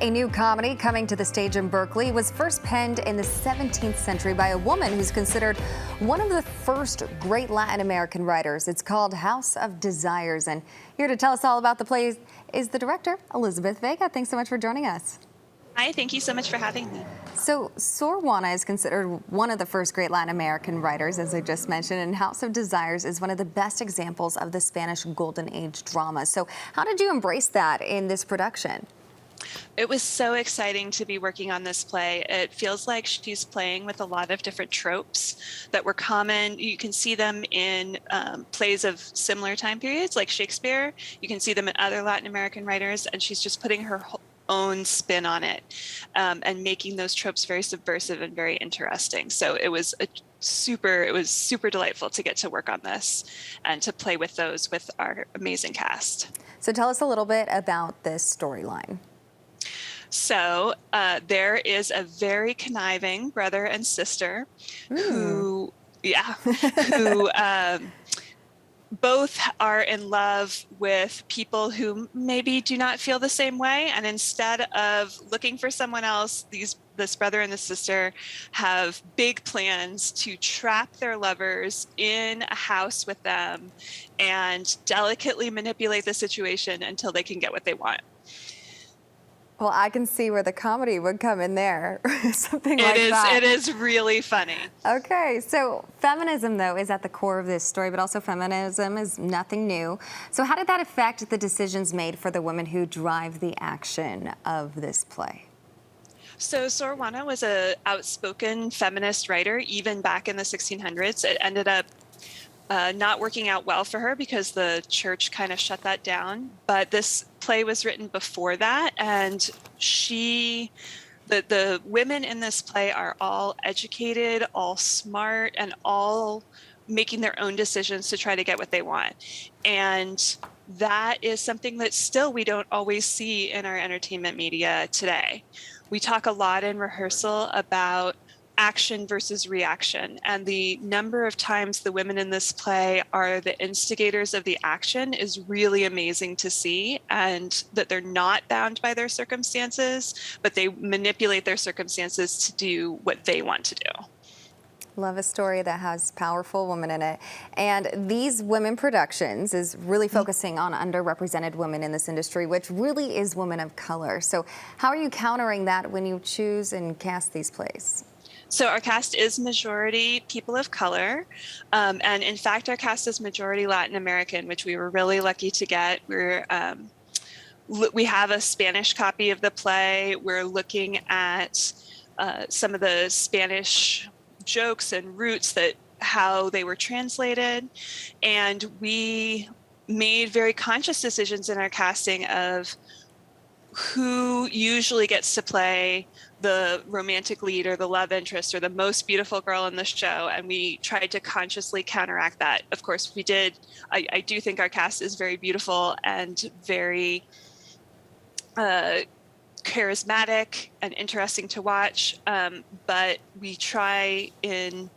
A new comedy coming to the stage in Berkeley was first penned in the 17th century by a woman who's considered one of the first great Latin American writers. It's called House of Desires. And here to tell us all about the play is the director, Elizabeth Vega. Thanks so much for joining us. Hi, thank you so much for having me. So Sor Juana is considered one of the first great Latin American writers, as I just mentioned, and House of Desires is one of the best examples of the Spanish Golden Age drama. So how did you embrace that in this production? It was so exciting to be working on this play. It feels like she's playing with a lot of different tropes that were common. You can see them in plays of similar time periods like Shakespeare. You can see them in other Latin American writers, and she's just putting her own spin on it and making those tropes very subversive and very interesting. So it was super delightful to get to work on this and to play with those with our amazing cast. So tell us a little bit about this storyline. So there is a very conniving brother and sister who both are in love with people who maybe do not feel the same way. And instead of looking for someone else, this brother and the sister have big plans to trap their lovers in a house with them and delicately manipulate the situation until they can get what they want. Well, I can see where the comedy would come in there, something like that. It is really funny. Okay, so feminism, though, is at the core of this story, but also feminism is nothing new. So how did that affect the decisions made for the women who drive the action of this play? So Sor Juana was an outspoken feminist writer, even back in the 1600s. It ended up not working out well for her because the church kind of shut that down. But this play was written before that, and the women in this play are all educated, all smart, and all making their own decisions to try to get what they want. And that is something that still we don't always see in our entertainment media today. We talk a lot in rehearsal about action versus reaction, and the number of times the women in this play are the instigators of the action is really amazing to see, and that they're not bound by their circumstances, but they manipulate their circumstances to do what they want to do. Love a story that has powerful women in it. And these women productions is really focusing on underrepresented women in this industry, which really is women of color. So how are you countering that when you choose and cast these plays? So our cast is majority people of color, and in fact, our cast is majority Latin American, which we were really lucky to get. We have a Spanish copy of the play. We're looking at some of the Spanish jokes and roots how they were translated, and we made very conscious decisions in our casting of who usually gets to play the romantic lead or the love interest or the most beautiful girl in the show, and we tried to consciously counteract that. Of course, we did. I do think our cast is very beautiful and very charismatic and interesting to watch, but we try in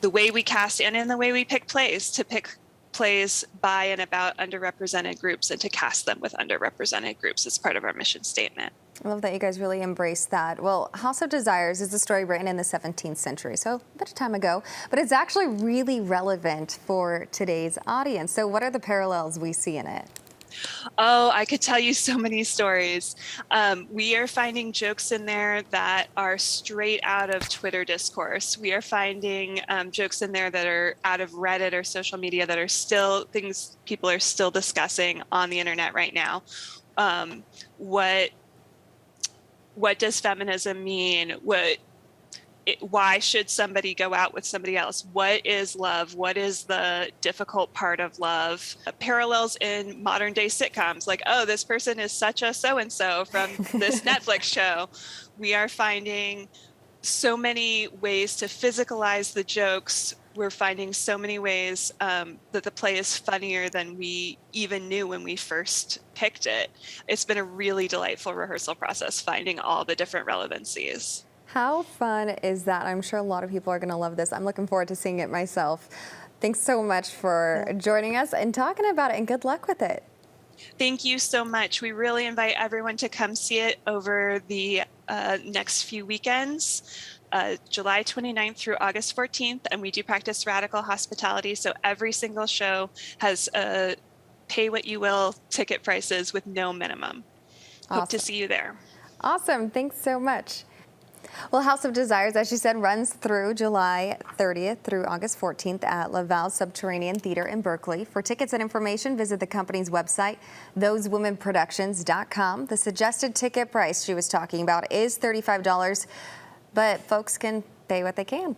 the way we cast and in the way we pick plays to pick plays by and about underrepresented groups and to cast them with underrepresented groups as part of our mission statement. I love that you guys really embrace that. Well, House of Desires is a story written in the 17th century, so a bit of time ago, but it's actually really relevant for today's audience. So what are the parallels we see in it? Oh, I could tell you so many stories. We are finding jokes in there that are straight out of Twitter discourse. We are finding jokes in there that are out of Reddit or social media that are still things people are still discussing on the internet right now. What does feminism mean? Why should somebody go out with somebody else? What is love? What is the difficult part of love? Parallels in modern day sitcoms, like, oh, this person is such a so-and-so from this Netflix show. We are finding so many ways to physicalize the jokes. We're finding so many ways that the play is funnier than we even knew when we first picked it. It's been a really delightful rehearsal process, finding all the different relevancies. How fun is that? I'm sure a lot of people are going to love this. I'm looking forward to seeing it myself. Thanks so much for joining us and talking about it, and good luck with it. Thank you so much. We really invite everyone to come see it over the next few weekends, July 29th through August 14th. And we do practice radical hospitality. So every single show has pay what you will ticket prices with no minimum. Hope to Awesome. see you there. Awesome. Thanks so much. Well, House of Desires, as you said, runs through July 30th through August 14th at Laval's Subterranean Theater in Berkeley. For tickets and information, visit the company's website, thosewomenproductions.com. The suggested ticket price she was talking about is $35, but folks can pay what they can.